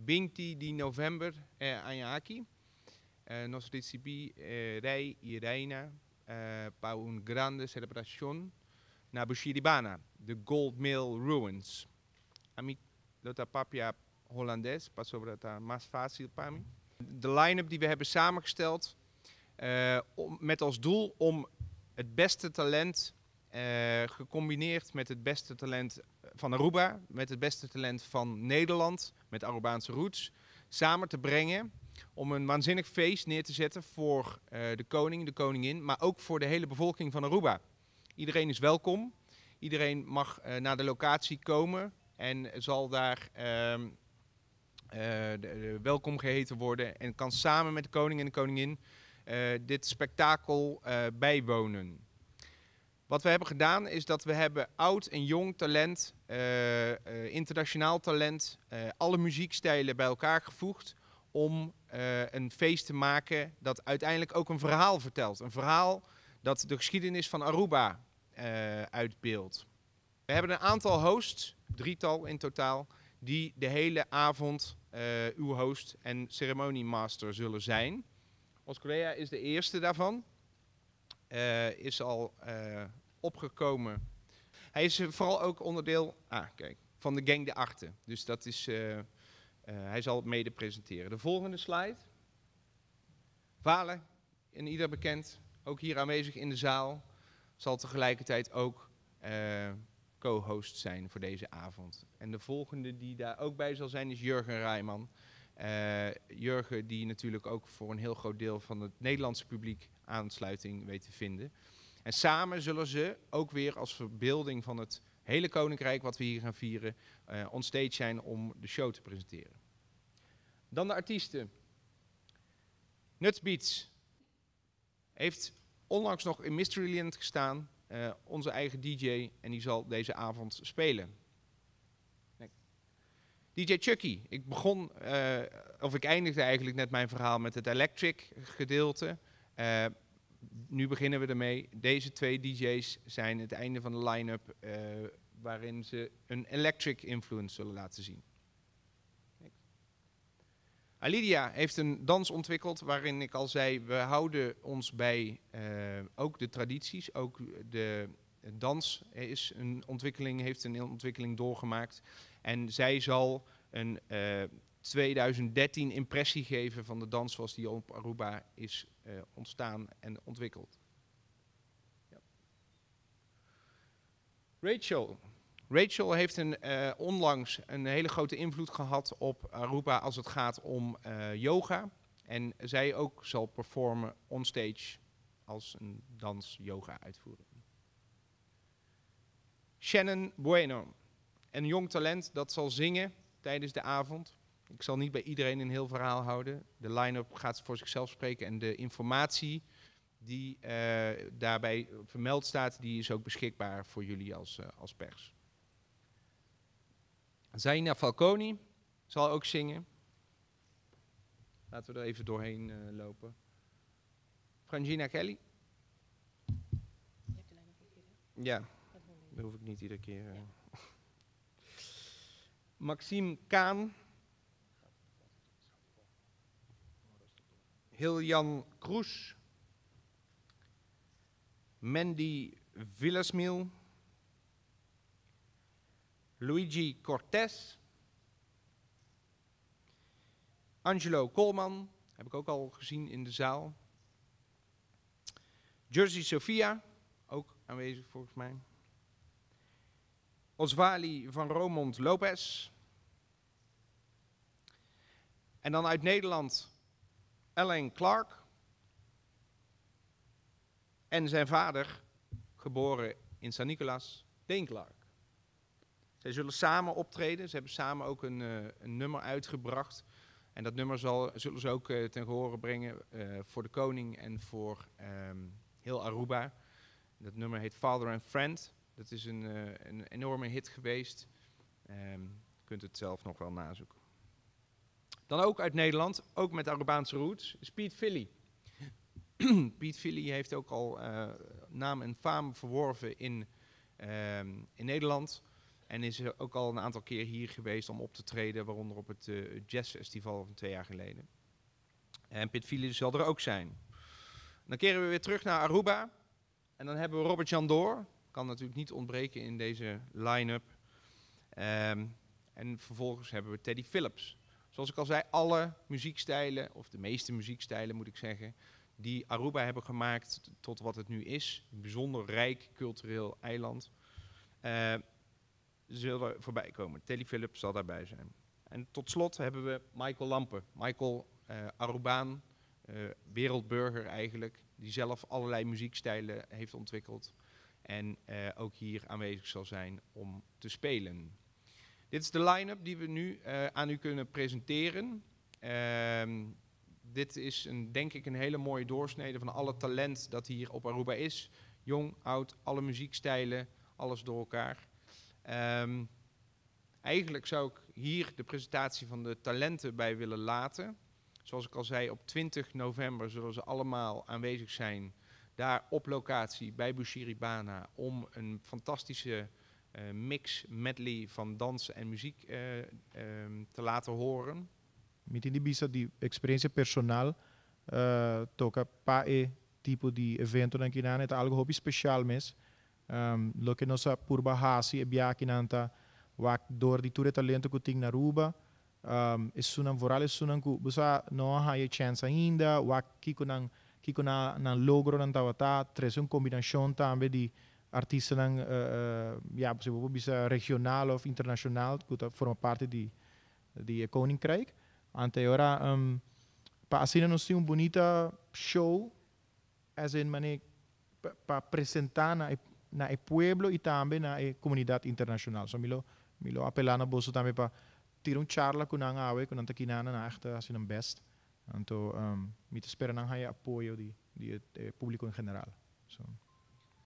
20 di novembre aqui, nós receberei Irena para uma grande celebração na Bushiribana, de Gold Mill Ruins. A mim, dat papia Hollandes, pas over dat mais fácil para mim. De line-up die we hebben samengesteld met als doel om het beste talent gecombineerd met het beste talent van Aruba, met het beste talent van Nederland, met Arubaanse roots, samen te brengen om een waanzinnig feest neer te zetten voor de koning, de koningin, maar ook voor de hele bevolking van Aruba. Iedereen is welkom, iedereen mag naar de locatie komen en zal daar welkom geheten worden en kan samen met de koning en de koningin dit spektakel bijwonen. Wat we hebben gedaan is dat we hebben oud en jong talent, internationaal talent, alle muziekstijlen bij elkaar gevoegd om een feest te maken dat uiteindelijk ook een verhaal vertelt. Een verhaal dat de geschiedenis van Aruba uitbeeldt. We hebben een aantal hosts, 3-tal in totaal, die de hele avond uw host en ceremoniemaster zullen zijn. Oost-Korea is de eerste daarvan. Is al opgekomen. Hij is vooral ook onderdeel van de Gang de Achte. Dus dat is, hij zal het mede presenteren. De volgende slide. Vale, en ieder bekend, ook hier aanwezig in de zaal, zal tegelijkertijd ook co-host zijn voor deze avond. En de volgende die daar ook bij zal zijn is Jurgen Rijman. Jurgen die natuurlijk ook voor een heel groot deel van het Nederlandse publiek aansluiting weet te vinden. En samen zullen ze ook weer als verbeelding van het hele koninkrijk wat we hier gaan vieren onstage zijn om de show te presenteren. Dan de artiesten. Nuts Beats heeft onlangs nog in Mysteryland gestaan, onze eigen DJ, en die zal deze avond spelen. DJ Chucky. Ik eindigde eigenlijk net mijn verhaal met het electric gedeelte. Nu beginnen we ermee. Deze twee DJ's zijn het einde van de line-up waarin ze een electric influence zullen laten zien. Alidia heeft een dans ontwikkeld waarin ik al zei, we houden ons bij ook de tradities. Ook de dans heeft een ontwikkeling doorgemaakt. En zij zal een 2013 impressie geven van de dans zoals die op Aruba is ontstaan en ontwikkeld. Ja. Rachel heeft onlangs een hele grote invloed gehad op Aruba als het gaat om yoga. En zij ook zal performen onstage als een dans-yoga uitvoeren. Shannon Bueno, een jong talent dat zal zingen tijdens de avond. Ik zal niet bij iedereen een heel verhaal houden. De line-up gaat voor zichzelf spreken en de informatie die daarbij vermeld staat, die is ook beschikbaar voor jullie als pers. Zaina Falconi zal ook zingen. Laten we er even doorheen lopen. Frangina Kelly. Je hebt de lijn nog een keer, hè? Ja, dat hoef ik niet iedere keer. Maxime Kaan. Hiljan Kroes. Mandy Villasmiel. Luigi Cortés. Angelo Colman, heb ik ook al gezien in de zaal. Jersey Sophia, ook aanwezig volgens mij. Oswali van Romond Lopez. En dan uit Nederland Alain Clark. En zijn vader, geboren in San Nicolas, Dane Clark. Zij zullen samen optreden. Ze hebben samen ook een nummer uitgebracht. En dat nummer zullen ze ook ten gehore brengen voor de koning en voor heel Aruba. Dat nummer heet Father and Friend. Dat is een enorme hit geweest. Je kunt het zelf nog wel nazoeken. Dan ook uit Nederland, ook met Arubaanse roots, is Piet Philly. Piet Philly heeft ook al naam en faam verworven in Nederland. En is er ook al een aantal keer hier geweest om op te treden, waaronder op het jazzfestival van 2 jaar geleden. En Pit Philly zal er ook zijn. Dan keren we weer terug naar Aruba. En dan hebben we Robert Jan Door. Kan natuurlijk niet ontbreken in deze line-up. En vervolgens hebben we Teddy Phillips. Zoals ik al zei, alle muziekstijlen, of de meeste muziekstijlen moet ik zeggen, die Aruba hebben gemaakt tot wat het nu is. Een bijzonder rijk cultureel eiland. Zullen er voorbij komen. Teddy Phillips zal daarbij zijn. En tot slot hebben we Michael Lampe. Michael, Arubaan, wereldburger eigenlijk, die zelf allerlei muziekstijlen heeft ontwikkeld. En ook hier aanwezig zal zijn om te spelen. Dit is de line-up die we nu aan u kunnen presenteren. Dit is denk ik een hele mooie doorsnede van alle talent dat hier op Aruba is. Jong, oud, alle muziekstijlen, alles door elkaar. Eigenlijk zou ik hier de presentatie van de talenten bij willen laten. Zoals ik al zei, op 20 november zullen ze allemaal aanwezig zijn. Daar op locatie bij Bushiribana om een fantastische mix, medley van dans en muziek te laten horen. Miti di bisa di experiência personal toca pa tipo di evento na kinana é algo hobby special mes. Lo que nossa purba hasi e biakinanta wak door di ture talento que ting na Aruba. E sunan voral e sunan ku busa no ha ye chance ainda wak kiko na logro nan tawata tres een combinação tambe di artiesten dan ja bijvoorbeeld bisa regionaal of internationaal que forma parte di koninkrijk. Anteora pa assim nós temos bonita show as in mané pa apresentar na pueblo e também na comunidade internacional. So milo apelando boso também pa tirar charla com ang awe com anta kinana na echt assim een best. Anto me te espera nang haya apoio di público em geral. So